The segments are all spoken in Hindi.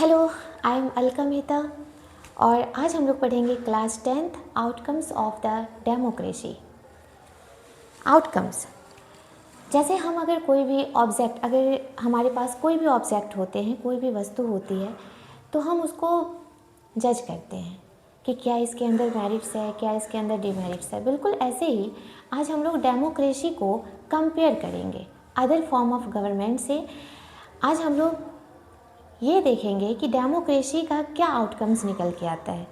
Hello, I am Alka Mehta और आज हम लोग पढ़ेंगे class 10th outcomes of the democracy. Outcomes जैसे हम अगर कोई भी ऑब्जेक्ट, अगर हमारे पास कोई भी ऑब्जेक्ट होते हैं, कोई भी वस्तु होती है, तो हम उसको जज करते हैं कि क्या इसके अंदर मेरिट्स है, क्या इसके अंदर डिमेरिट्स है। बिल्कुल ऐसे ही आज हम लोग डेमोक्रेसी को कंपेयर करेंगे अदर फॉर्म ऑफ गवर्नमेंट से। आज हम लोग ये देखेंगे कि डेमोक्रेसी का क्या आउटकम्स निकल के आता है,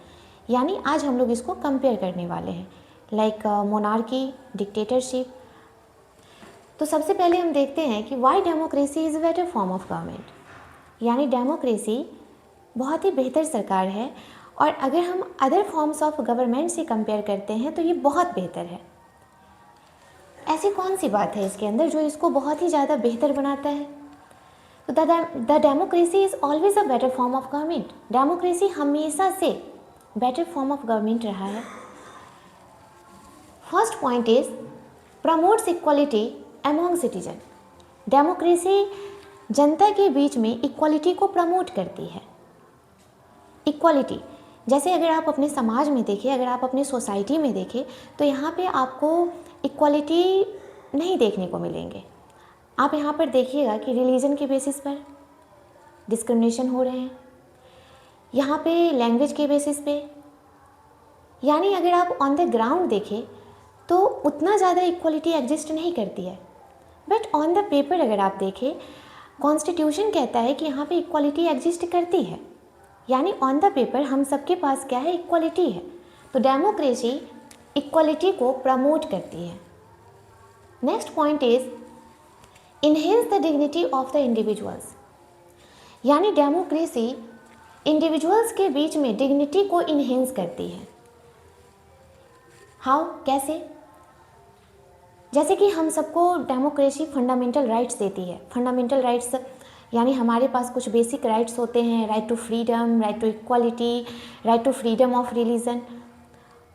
यानी आज हम लोग इसको कंपेयर करने वाले हैं लाइक मोनार्की, डिक्टेटरशिप। तो सबसे पहले हम देखते हैं कि Y democracy is a better form of government, यानी डेमोक्रेसी बहुत ही बेहतर सरकार है और अगर हम अदर फॉर्म्स ऑफ गवर्नमेंट से कंपेयर करते हैं तो ये बहुत बेहतर है। ऐसी कौन सी बात है इसके अंदर जो इसको बहुत ही ज़्यादा बेहतर बनाता है? तो the democracy is always a better form of government. Democracy हमेशा से बेटर फॉर्म ऑफ गवर्नमेंट रहा है। First point is promotes equality among citizen. Democracy जनता के बीच में इक्वालिटी को प्रमोट करती है। इक्वालिटी जैसे अगर आप अपने समाज में देखें, अगर आप अपने सोसाइटी में देखें तो यहाँ पे आपको इक्वालिटी नहीं देखने को मिलेंगे। आप यहाँ पर देखिएगा कि रिलीजन के बेसिस पर डिस्क्रिमिनेशन हो रहे हैं, यहाँ पे लैंग्वेज के बेसिस पे, यानी अगर आप ऑन द ग्राउंड देखें तो उतना ज़्यादा इक्वालिटी एग्जिस्ट नहीं करती है। बट ऑन द पेपर अगर आप देखें, कॉन्स्टिट्यूशन कहता है कि यहाँ पे इक्वालिटी एग्जिस्ट करती है, यानी ऑन द पेपर हम सबके पास क्या है, इक्वालिटी है। तो डेमोक्रेसी इक्वालिटी को प्रमोट करती है। Next point is enhance the dignity of the individuals, यानी डेमोक्रेसी इंडिविजुअल्स के बीच में डिग्निटी को इन्हेंस करती है। हाउ, कैसे? जैसे कि हम सबको डेमोक्रेसी फंडामेंटल राइट्स देती है। फंडामेंटल राइट्स यानी हमारे पास कुछ बेसिक राइट्स होते हैं, right to freedom, right to equality, right to freedom of religion,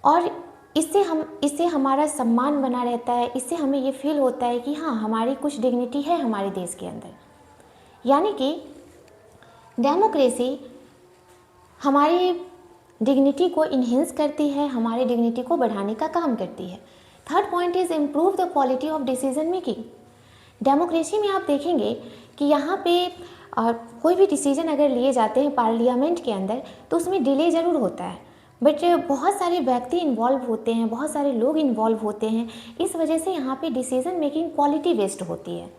और इससे हमारा सम्मान बना रहता है। इससे हमें ये फील होता है कि हाँ, हमारी कुछ डिग्निटी है हमारे देश के अंदर। यानी कि डेमोक्रेसी हमारी डिग्निटी को इन्हेंस करती है, हमारी डिग्निटी को बढ़ाने का काम करती है। Third point is improve the quality of decision making. Democracy में आप देखेंगे कि यहाँ पे कोई भी डिसीजन अगर लिए जाते हैं पार्लियामेंट के अंदर तो उसमें डिले ज़रूर होता है, बट बहुत सारे व्यक्ति इन्वॉल्व होते हैं, बहुत सारे लोग इन्वॉल्व होते हैं। इस वजह से यहाँ पे डिसीजन मेकिंग क्वालिटी बेस्ड होती है,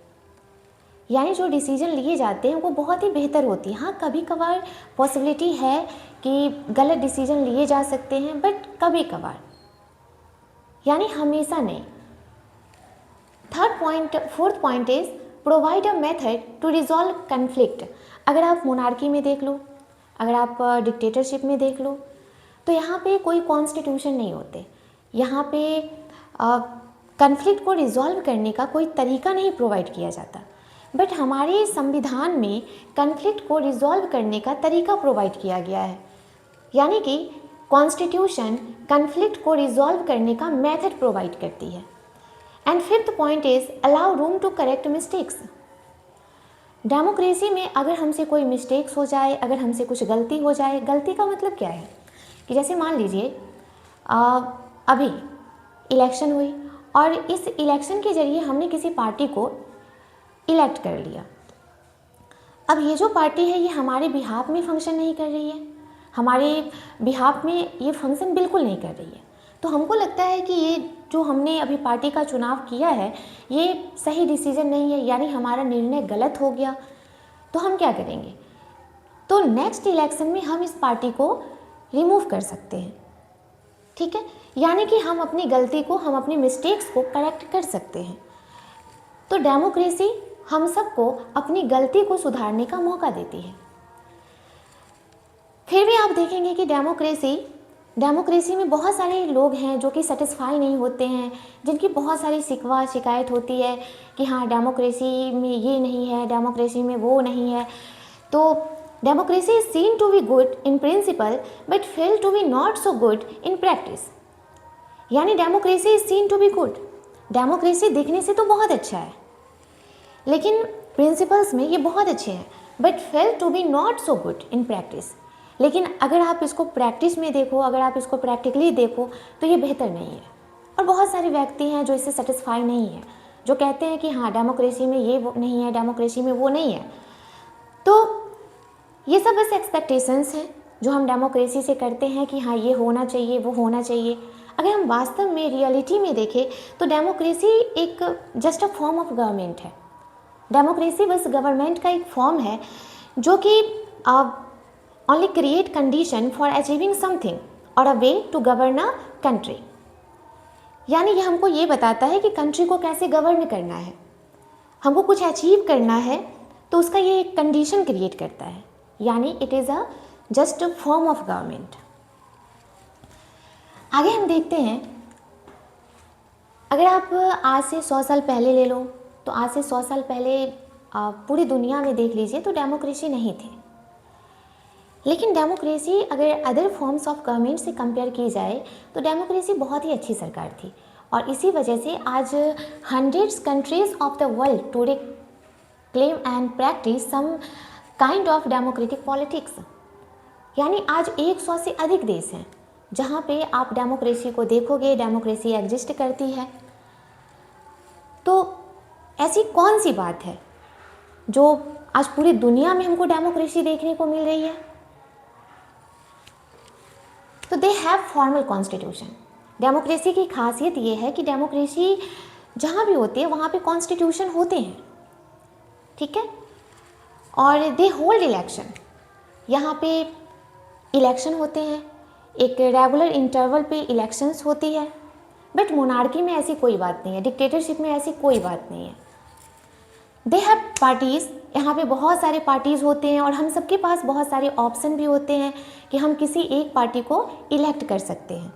यानी जो डिसीजन लिए जाते हैं वो बहुत ही बेहतर होती है। हाँ, कभी कभार पॉसिबिलिटी है कि गलत डिसीजन लिए जा सकते हैं, बट कभी कभार, यानी हमेशा नहीं। Fourth point is provide a method to resolve conflict. अगर आप मोनार्की में देख लो, अगर आप डिक्टेटरशिप में देख लो, तो यहाँ पे कोई कॉन्स्टिट्यूशन नहीं होते, यहाँ पे कन्फ्लिक्ट को रिजॉल्व करने का कोई तरीका नहीं प्रोवाइड किया जाता। बट हमारे संविधान में कन्फ्लिक्ट को रिजॉल्व करने का तरीका प्रोवाइड किया गया है, यानी कि कॉन्स्टिट्यूशन कन्फ्लिक्ट को रिजॉल्व करने का मेथड प्रोवाइड करती है। And fifth point is allow room to correct mistakes. Democracy में अगर हमसे कोई मिस्टेक्स हो जाए, अगर हमसे कुछ गलती हो जाए, गलती का मतलब क्या है कि जैसे मान लीजिए अभी इलेक्शन हुई और इस इलेक्शन के ज़रिए हमने किसी पार्टी को इलेक्ट कर लिया। अब ये जो पार्टी है ये हमारे बिहाफ में फंक्शन नहीं कर रही है, हमारे बिहाफ में ये फंक्शन बिल्कुल नहीं कर रही है। तो हमको लगता है कि ये जो हमने अभी पार्टी का चुनाव किया है ये सही डिसीजन नहीं है, यानी हमारा निर्णय गलत हो गया। तो हम क्या करेंगे? तो नेक्स्ट इलेक्शन में हम इस पार्टी को रिमूव कर सकते हैं, ठीक है, यानी कि हम अपनी गलती को, हम अपनी मिस्टेक्स को करेक्ट कर सकते हैं। तो डेमोक्रेसी हम सबको अपनी गलती को सुधारने का मौका देती है। फिर भी आप देखेंगे कि डेमोक्रेसी में बहुत सारे लोग हैं जो कि सेटिस्फाई नहीं होते हैं, जिनकी बहुत सारी शिकायत होती है कि हाँ, डेमोक्रेसी में ये नहीं है, डेमोक्रेसी में वो नहीं है। तो democracy is seen to be good in principle but fail to be not so good in practice, यानी democracy is seen to be good. Democracy दिखने से तो बहुत अच्छा है, लेकिन प्रिंसिपल्स में ये बहुत अच्छे हैं, but felt to be not so good in practice. लेकिन अगर आप इसको प्रैक्टिस में देखो, अगर आप इसको प्रैक्टिकली देखो तो ये बेहतर नहीं है। और बहुत सारे व्यक्ति हैं जो इससे सेटिस्फाई नहीं है, जो कहते हैं कि हाँ डेमोक्रेसी में ये वो नहीं है, डेमोक्रेसी में वो नहीं है। तो ये सब बस एक्सपेक्टेशंस हैं जो हम डेमोक्रेसी से करते हैं कि हाँ ये होना चाहिए, वो होना चाहिए। अगर हम वास्तव में रियलिटी में देखें तो डेमोक्रेसी एक just a form of government है। डेमोक्रेसी बस गवर्नमेंट का एक फॉर्म है जो कि only create condition for achieving something और a way to govern a country. यानी ये हमको ये बताता है कि कंट्री को कैसे गवर्न करना है, हमको कुछ अचीव करना है तो उसका ये एक कंडीशन क्रिएट करता है, यानी it is a just a form of government. आगे हम देखते हैं, अगर आप आज से 100 साल पहले ले लो तो आज से 100 साल पहले पूरी दुनिया में देख लीजिए तो डेमोक्रेसी नहीं थी। लेकिन डेमोक्रेसी अगर अदर फॉर्म्स ऑफ गवर्नमेंट से कंपेयर की जाए तो डेमोक्रेसी बहुत ही अच्छी सरकार थी। और इसी वजह से आज hundreds countries of the world today claim and practice some kind of democratic politics. यानी आज 100 से अधिक देश हैं जहाँ पे आप डेमोक्रेसी को देखोगे, डेमोक्रेसी एग्जिस्ट करती है। तो ऐसी कौन सी बात है जो आज पूरी दुनिया में हमको डेमोक्रेसी देखने को मिल रही है? तो they have formal constitution. Democracy की खासियत ये है कि डेमोक्रेसी जहाँ भी होती है वहाँ पे कॉन्स्टिट्यूशन होते हैं, ठीक है। और दे होल्ड इलेक्शन, यहाँ पे इलेक्शन होते हैं, एक रेगुलर इंटरवल पे इलेक्शंस होती है। बट मोनार्की में ऐसी कोई बात नहीं है, डिक्टेटरशिप में ऐसी कोई बात नहीं है। दे हैव पार्टीज़, यहाँ पे बहुत सारे पार्टीज़ होते हैं और हम सबके पास बहुत सारे ऑप्शन भी होते हैं कि हम किसी एक पार्टी को इलेक्ट कर सकते हैं।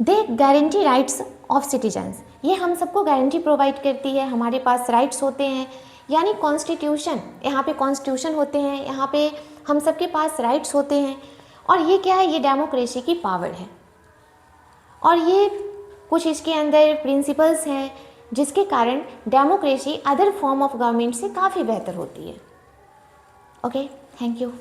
दे गारंटी राइट्स ऑफ सिटीजन्स, ये हम सबको गारंटी प्रोवाइड करती है, हमारे पास राइट्स होते हैं। यानी कॉन्स्टिट्यूशन, यहाँ पे कॉन्स्टिट्यूशन होते हैं, यहाँ पे हम सबके पास राइट्स होते हैं। और ये क्या है? ये डेमोक्रेसी की पावर है। और ये कुछ इसके अंदर प्रिंसिपल्स हैं जिसके कारण democracy other form of government से काफ़ी बेहतर होती है। Okay, thank you.